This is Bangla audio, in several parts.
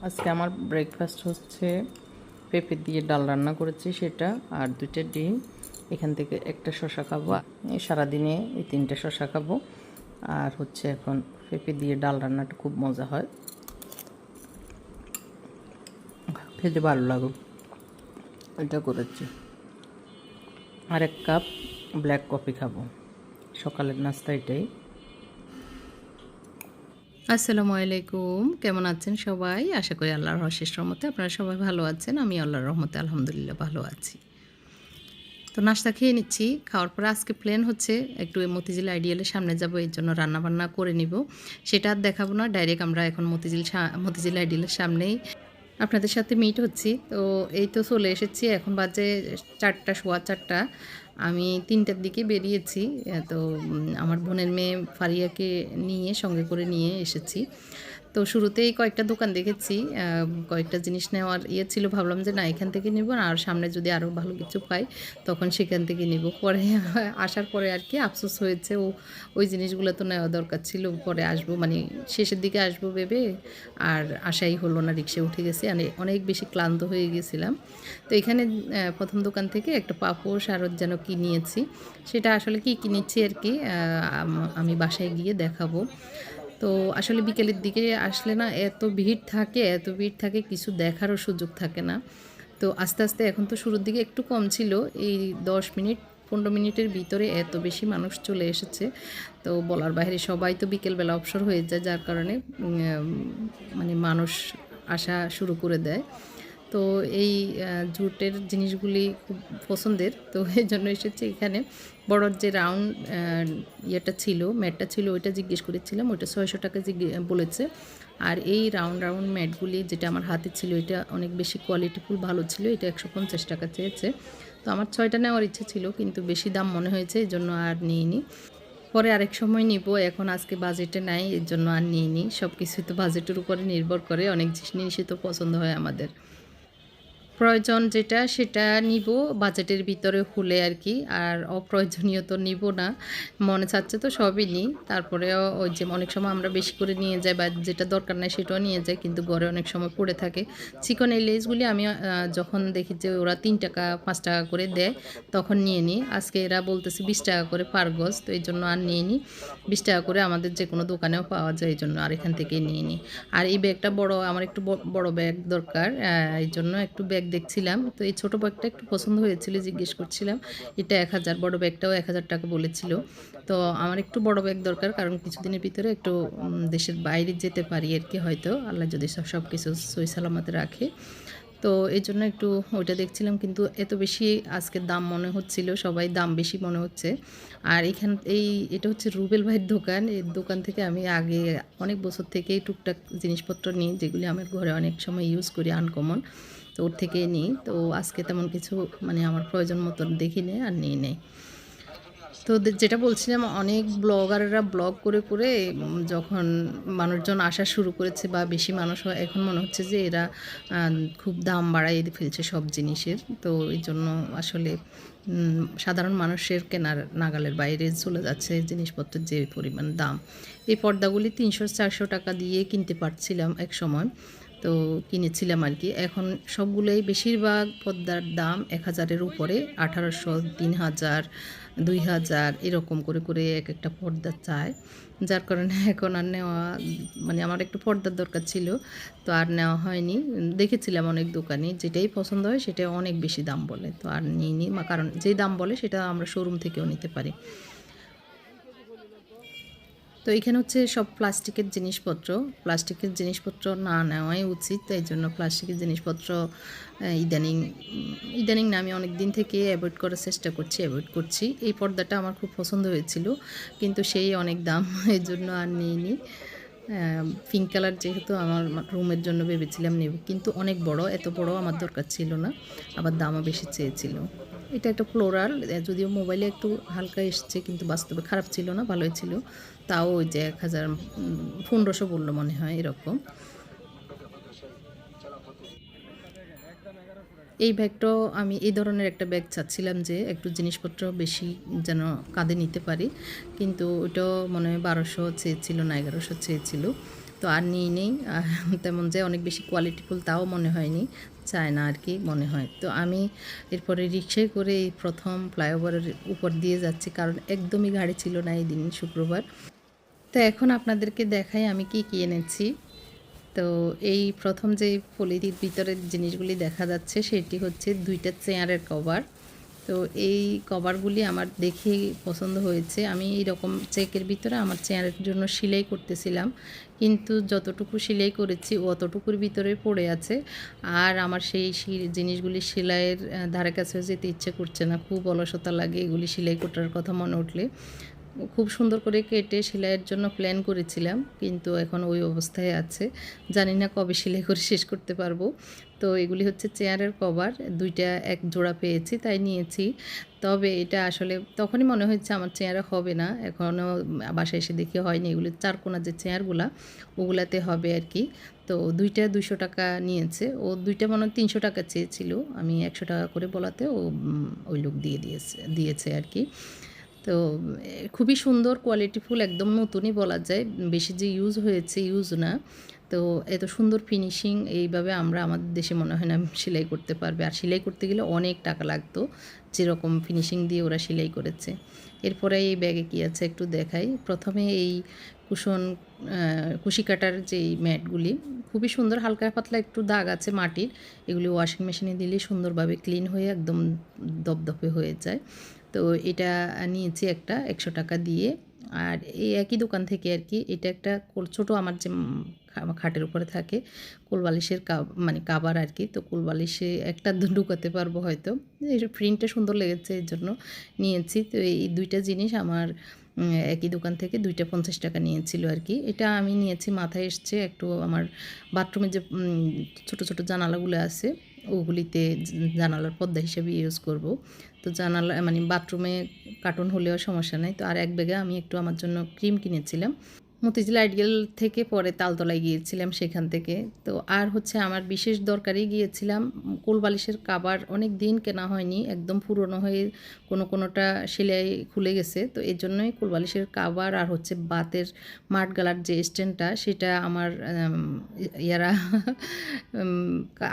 আজকে আমার ব্রেকফাস্ট হচ্ছে পেঁপে দিয়ে ডাল রান্না করেছি সেটা, আর 2টা ডিম। এখান থেকে একটা শসা খাবো, সারাদিনে এই 3টে শসা খাবো। আর হচ্ছে এখন পেঁপে দিয়ে ডাল রান্নাটা খুব মজা হয়, খেতে ভালো লাগে, এটা করেছি। আর 1 কাপ ব্ল্যাক কফি খাবো, সকালের নাস্তা এটাই। আসসালামু আলাইকুম, কেমন আছেন সবাই? আশা করি আল্লাহর অশেষ রহমতে আপনারা সবাই ভালো আছেন। আমি আল্লাহর রহমতে আলহামদুলিল্লাহ ভালো আছি। তো নাস্তা খেয়ে নিচ্ছি। খাওয়ার পরে আজকে প্ল্যান হচ্ছে একটু মতিঝিল আইডিয়ালের সামনে যাব, এর জন্য রান্নাবান্না করে নিব। সেটা আর দেখাবো না, ডাইরেক্ট আমরা এখন মতিঝিল আইডিয়ালের সামনেই আপনাদের সাথে মিট হচ্ছি। তো এই তো চলে এসেছি, এখন বাজে 4টা, সোয়া 4টা। আমি 3টার দিকে বেরিয়েছি। তো আমার বোনের মেয়ে ফারিয়াকে সঙ্গে করে নিয়ে এসেছি। তো শুরুতেই কয়েকটা দোকান দেখেছি, কয়েকটা জিনিস নেওয়ার ছিল, ভাবলাম যে না এখান থেকে নেব না, আর সামনে যদি আরও ভালো কিছু পাই তখন সেখান থেকে নেব। পরে আসার পরে আর কি আফসোস হয়েছে, ওই জিনিসগুলো তো নেওয়া দরকার ছিল, পরে আসবো মানে শেষের দিকে আসবো ভেবে আর আশাই হলো না। রিক্সায় উঠে গেছি, অনেক বেশি ক্লান্ত হয়ে গেছিলাম। তো এখানে প্রথম দোকান থেকে একটা পাপোশ আর যেন কি নিয়েছি, সেটা আসলে কি কিনেছি আর কি আমি বাসায় গিয়ে দেখাবো। তো আসলে বিকেলের দিকে আসলে না এত ভিড় থাকে কিছু দেখারও সুযোগ থাকে না। তো আস্তে আস্তে এখন তো শুরুর দিকে একটু কম ছিল, এই 10 মিনিট 15 মিনিটের ভিতরে এত বেশি মানুষ চলে এসেছে। তো বলার বাইরে, সবাই তো বিকেলবেলা অবসর হয়ে যায়, যার কারণে মানে মানুষ আসা শুরু করে দেয়। তো এই জুটের জিনিসগুলি খুব পছন্দের, তো এই জন্য এসেছি এখানে। বড় যে রাউন্ড ম্যাটটা ছিল ওইটা জিজ্ঞেস করেছিলাম, ওইটা 600 টাকা বলেছে। আর এই রাউন্ড রাউন্ড ম্যাটগুলি যেটা আমার হাতে ছিল এটা অনেক বেশি কোয়ালিটিফুল ভালো ছিল, এটা 150 টাকা চেয়েছে। তো আমার 6টা নেওয়ার ইচ্ছে ছিল, কিন্তু বেশি দাম মনে হয়েছে, এই জন্য আর নিইনি। পরে আরেক সময় নিব, এখন আজকে বাজেটে নাই, এর জন্য আর নিইনি। সব কিছুই তো বাজেটের উপরে নির্ভর করে, অনেক জিনিসই তো পছন্দ হয় আমাদের। প্রয়োজন যেটা সেটা নিব বাজেটের ভিতরে হলে আর কি, আর অপ্রয়োজনীয় তো নিব না। মনে চাচ্ছে তো সবই নিই, তারপরেও ওই যে অনেক সময় আমরা বেশি করে নিয়ে যাই, বা যেটা দরকার নাই সেটাও নিয়ে যাই, কিন্তু ঘরে অনেক সময় পড়ে থাকে। চিকন এই লেসগুলি আমি যখন দেখি যে ওরা 3 টাকা 5 টাকা করে দেয় তখন নিয়ে নিই। আজকে এরা বলতেছে 20 টাকা করে পার গজ, তো এই জন্য আর নিয়ে নিই। 20 টাকা করে আমাদের যে কোনো দোকানেও পাওয়া যায়, এই জন্য আর এখান থেকেই নিয়ে নিই। আর এই ব্যাগটা বড়, আমার একটু বড় ব্যাগ দরকার, এই জন্য একটু ব্যাগ দেখছিলাম। তো এই ছোটো ব্যাগটা একটু পছন্দ হয়েছিল, জিজ্ঞেস করছিলাম। এটা 1000, বড় ব্যাগটাও 1000 টাকা বলেছিল। তো আমার একটু বড় ব্যাগ দরকার, কারণ কিছুদিনের ভিতরে একটু দেশের বাইরে যেতে পারি আর কি, হয়তো আল্লাহ যদি সব কিছু সহি সালামতে রাখে। তো এই জন্য একটু ওইটা দেখছিলাম, কিন্তু এত বেশি আজকে দাম মনে হচ্ছিল, সবাই দাম বেশি মনে হচ্ছে। আর এটা হচ্ছে রুবেল ভাইয়ের দোকান। এই দোকান থেকে আমি আগে অনেক বছর থেকেই টুকটাক জিনিসপত্র নিই, যেগুলি আমার ঘরে অনেক সময় ইউজ করি, আনকমন। তো ওর থেকেই নিই। তো আজকে তেমন কিছু মানে আমার প্রয়োজন মতন দেখি নেই আর নিয়ে নেই। তো যেটা বলছিলাম, অনেক ব্লগাররা ব্লগ করে করে যখন মানুষজন আসা শুরু করেছে বা বেশি মানুষ হয়, এখন মনে হচ্ছে যে এরা খুব দাম বাড়াই ফেলছে সব জিনিসের। তো এই জন্য আসলে সাধারণ মানুষের কেনার নাগালের বাইরে চলে যাচ্ছে জিনিসপত্রের যে পরিমাণ দাম। এই পর্দাগুলি 300-400 টাকা দিয়ে কিনতে পারছিলাম এক সময়, তো কিনেছিলাম আর কি। এখন সবগুলোই বেশিরভাগ পর্দার দাম 1000-এর উপরে, 1800, 3000, 2000 এরকম করে করে এক একটা পর্দা চায়। যার কারণে এখন আর নেওয়া মানে আমার একটু পর্দার দরকার ছিল, তো আর নেওয়া হয়নি। দেখেছিলাম অনেক দোকানে, যেটাই পছন্দ হয় সেটা অনেক বেশি দাম বলে, তো আর নিইনি। কারণ যেই দাম বলে সেটা আমরা শোরুম থেকেও নিতে পারি। তো এখানে হচ্ছে সব প্লাস্টিকের জিনিসপত্র না নেওয়াই উচিত, তাই জন্য প্লাস্টিকের জিনিসপত্র ইদানিং ইদানিং না, আমি অনেক দিন থেকে অ্যাভয়েড করার চেষ্টা করছি। এই পর্দাটা আমার খুব পছন্দ হয়েছিল, কিন্তু সেই অনেক দাম, এই জন্য আর নিইনি। পিঙ্ক কালার যেহেতু আমার রুমের জন্য ভেবেছিলাম নেব, কিন্তু অনেক বড়, এত বড় আমার দরকার ছিল না, আবার দামও বেশি চেয়েছিল। এটা একটা ফ্লোরাল, যদিও মোবাইলে একটু হালকা এসছে, কিন্তু বাস্তবে খারাপ ছিল না, ভালোই ছিল। তাও ওই যে 1000, 1500 বললো মনে হয় এরকম। এই ব্যাগটাও আমি এই ধরনের একটা ব্যাগ চাচ্ছিলাম, যে একটু জিনিসপত্র বেশি যেন কাঁধে নিতে পারি, কিন্তু ওইটাও মনে হয় 1200 চেয়েছিল না 1100 চেয়েছিল। তো আর নিই নেই তেমন যে অনেক বেশি কোয়ালিটিফুল তাও মনে হয়নি, চায় না আর কি মনে হয়। তো আমি এরপরে রিক্সায় করে এই প্রথম ফ্লাইওভারের উপর দিয়ে যাচ্ছি, কারণ একদমই গাড়ি ছিল না এই দিন শুক্রবার। তো এখন আপনাদেরকে দেখাই আমি কি কী এনেছি। তো এই প্রথম যে পলিথির ভিতরের জিনিসগুলি দেখা যাচ্ছে সেটি হচ্ছে 2টা চেয়ারের কভার। তো এই কভারগুলি আমার দেখেই পছন্দ হয়েছে। আমি এইরকম চেকের ভিতরে আমার চেয়ারের জন্য সেলাই করতেছিলাম, কিন্তু যতটুকু সেলাই করেছি অতটুকুর ভিতরে পড়ে আছে। আর আমার সেই জিনিসগুলি সেলাইয়ের ধারে কাছেও যেতে ইচ্ছে করছে না, খুব অলসতা লাগে এগুলি সেলাই করার কথা মনে উঠলে। খুব সুন্দর করে কেটে সেলাইয়ের জন্য প্ল্যান করেছিলাম, কিন্তু এখন ওই অবস্থায় আছে, জানি না কবে সেলাই করে শেষ করতে পারবো। তো এগুলি হচ্ছে চেয়ারের কভার, 2টা এক জোড়া পেয়েছি তাই নিয়েছি। তবে এটা আসলে তখনই মনে হচ্ছে আমার চেয়ারে হবে না, এখনও বাসায় এসে দেখি হয়নি। এগুলি চারকোনা যে চেয়ারগুলা ওগুলাতে হবে আর কি। তো 2টা 200 টাকা নিয়েছে, ও 2টা মনে হয় 300 টাকা চেয়েছিল, আমি 100 টাকা করে বলাতে ও ওই লোক দিয়েছে আর কি। তো খুবই সুন্দর কোয়ালিটিফুল, একদম নতুনই বলা যায়, বেশি যে ইউজ হয়েছে ইউজ না। তো এত সুন্দর ফিনিশিং এইভাবে আমরা আমাদের দেশে মনে হয় না সেলাই করতে পারবে, আর সেলাই করতে গেলে অনেক টাকা লাগতো যেরকম ফিনিশিং দিয়ে ওরা সেলাই করেছে। এরপরে এই ব্যাগে কী আছে একটু দেখাই। প্রথমে এই কুশি কাটার যেই ম্যাটগুলি খুবই সুন্দর, হালকা পাতলা একটু দাগ আছে মাটির, এগুলি ওয়াশিং মেশিনে দিলে সুন্দরভাবে ক্লিন হয়ে একদম দপদপে হয়ে যায়। তো এটা নিয়েছি একটা 100 টাকা দিয়ে। আর এই একই দোকান থেকে আর কি, এটা একটা ছোটো আমার যে খাটের উপরে থাকে কোলবালিশের মানে কাভার আর কি। তো কোলবালিশে একটা ঢুকাতে পারবো হয়তো, এই প্রিন্টটা সুন্দর লেগেছে এই জন্য নিয়েছি। তো এই 2টা জিনিস আমার একই দোকান থেকে 2টা 50 টাকা নিয়েছিল আর কি। এটা আমি নিয়েছি, মাথায় এসছে একটু আমার বাথরুমে যে ছোটো ছোটো জানালাগুলো আছে ওগুলিতে জানালার পর্দা হিসেবে ইউজ করব। তো জানালা মানে বাথরুমে কার্টুন হলেও সমস্যা নেই। তো আর এক ব্যাগে আমি একটু আমার জন্য ক্রিম কিনেছিলাম মতিঝিল আইডিয়াল থেকে, পরে তালতলায় গিয়েছিলাম সেখান থেকে। তো আর হচ্ছে আমার বিশেষ দরকারেই গিয়েছিলাম, কোলবালিশের কাভার অনেক দিন কেনা হয়নি, একদম পুরনো হয়ে কোনোটা সেলাই খুলে গেছে। তো এই জন্যই কোলবালিশের কাভার আর হচ্ছে বাতের মাঠ গালার যে স্ট্যান্ডটা সেটা আমার ইয়ারা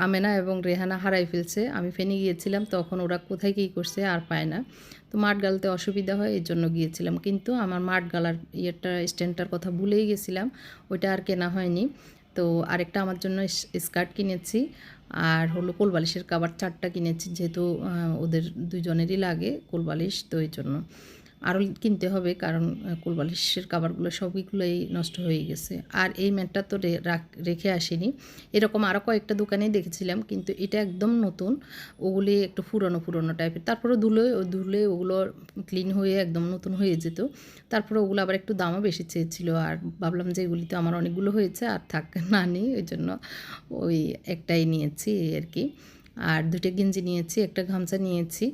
আমেনা এবং রেহানা হারাই ফেলছে। আমি ফেনে গিয়েছিলাম তখন, ওরা কোথায় কী করছে আর পায় না। তো মাঠ গালতে অসুবিধা হয় এই জন্য গিয়েছিলাম, কিন্তু আমার মাঠ গালার স্ট্যান্ডটার কথা ভুলেই গেছিলাম, ওইটা আর কেনা হয়নি। তো আরেকটা আমার জন্য স্কার্ট কিনেছি, আর হলো কোলবালিশের কাভার 4টা কিনেছি, যেহেতু ওদের দুজনেরই লাগে কোলবালিশ, তো এই জন্য আরও কিনতে হবে, কারণ কোলবালিশের কাভারগুলো সবগুলোই নষ্ট হয়ে গেছে। আর এই ম্যাটটা তো রেখে আসিনি, এরকম আরও কয়েকটা দোকানেই দেখেছিলাম, কিন্তু এটা একদম নতুন, ওগুলি একটু পুরনো টাইপের। তারপরে ধুলে ওগুলো ক্লিন হয়ে একদম নতুন হয়ে যেত। তারপরে ওগুলো আবার একটু দামও বেশি চেয়েছিল, আর ভাবলাম যে এগুলিতে আমার অনেকগুলো হয়েছে আর থাক না নিই, ওই জন্য ওই একটাই নিয়েছি আর কি। আর 2টা গেঞ্জি নিয়েছি, একটা গামছা নিয়েছি।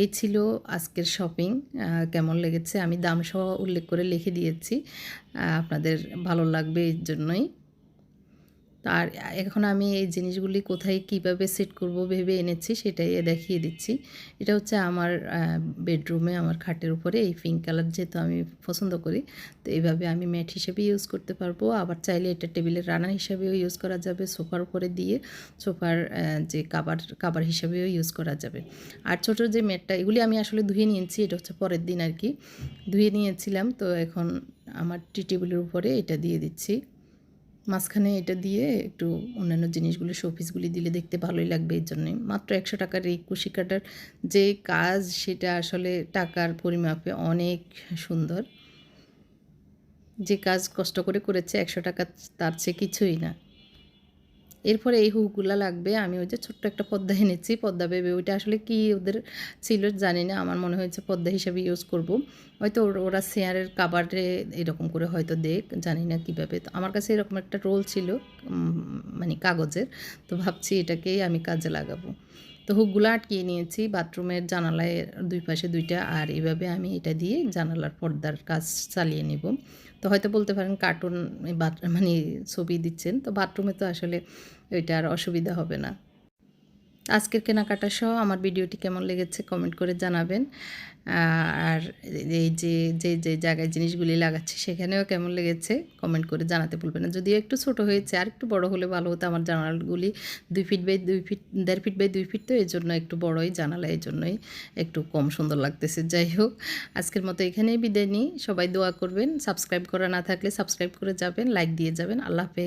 এই ছিল আজকের শপিং। কেমন লেগেছে আমি দাম সহ উল্লেখ করে লিখে দিয়েছি, আপনাদের ভালো লাগবে এর জন্যই। আর এখন আমি এই জিনিসগুলি কোথায় কিভাবে সেট করব ভেবে এনেছি সেটাই দেখিয়ে দিচ্ছি। এটা হচ্ছে আমার বেডরুমে আমার খাটের উপরে এই পিঙ্ক কালার, যেহেতু আমি পছন্দ করি, তো এইভাবে আমি ম্যাট হিসেবে ইউজ করতে পারবো। আবার চাইলে এটা টেবিলের রানার হিসাবেও ইউজ করা যাবে, সোফার উপরে দিয়ে সোফার যে কাভার হিসাবেও ইউজ করা যাবে। আর ছোটো যে ম্যাটটা, এগুলি আমি আসলে ধুয়ে নিয়েছি, এটা হচ্ছে পরের দিন আর কি ধুয়ে নিয়েছিলাম। তো এখন আমার টি টেবিলের উপরে এটা দিয়ে দিচ্ছি, মাঝখানে এটা দিয়ে একটু অন্যান্য জিনিসগুলো শোপিসগুলি দিলে দেখতে ভালোই লাগবে, এই জন্যই। মাত্র 100 টাকার এই কুশি কাটার যে কাজ, সেটা আসলে টাকার পরিমাপে অনেক সুন্দর। যে কাজ কষ্ট করে করেছে 100 টাকা তার চেয়ে কিছুই না। এরপরে এই হুকগুলা লাগবে, আমি ওই যে ছোট্ট একটা পর্দা এনেছি, পর্দা ভেবে, ওইটা আসলে কি ওদের ছিল জানি না, আমার মনে হয়েছে পর্দা হিসাবে ইউজ করব। হয়তো ওরা চেয়ারের কাভারে এরকম করে হয়তো জানি না কীভাবে। তো আমার কাছে এরকম একটা রোল ছিল মানে কাগজের, তো ভাবছি এটাকেই আমি কাজে লাগাবো। তো হুকগুলো আটকিয়ে নিয়েছি বাথরুমের জানালায় 2 পাশে 2টা, আর এইভাবে আমি এটা দিয়ে জানালার পর্দার কাজ চালিয়ে নেব। তো হয়তো বলতে পারেন কার্টুন মানে ছবি দিচ্ছেন, তো বাথরুমে তো আসলে ওইটা আর অসুবিধা হবে না। আজকের কেনাকাটা সহ আমার ভিডিওটি কেমন লেগেছে কমেন্ট করে জানাবেন। আর এই যে যে যে জায়গায় জিনিসগুলি লাগাচ্ছি সেখানেও কেমন লেগেছে কমেন্ট করে জানাতে ভুলবেন না। যদিও একটু ছোট হয়েছে, আর একটু বড় হলে ভালো হতো। আমার জানালাগুলি 2 feet by 2 feet, 1.5 feet by 2 feet, তো এই জন্য একটু বড়ই জানালা, এই জন্যই একটু কম সুন্দর লাগতেছে। যাই হোক, আজকের মতো এখানেই বিদায় নিই। সবাই দোয়া করবেন, সাবস্ক্রাইব করা না থাকলে সাবস্ক্রাইব করে যাবেন, লাইক দিয়ে যাবেন। আল্লাহ হাফেজ।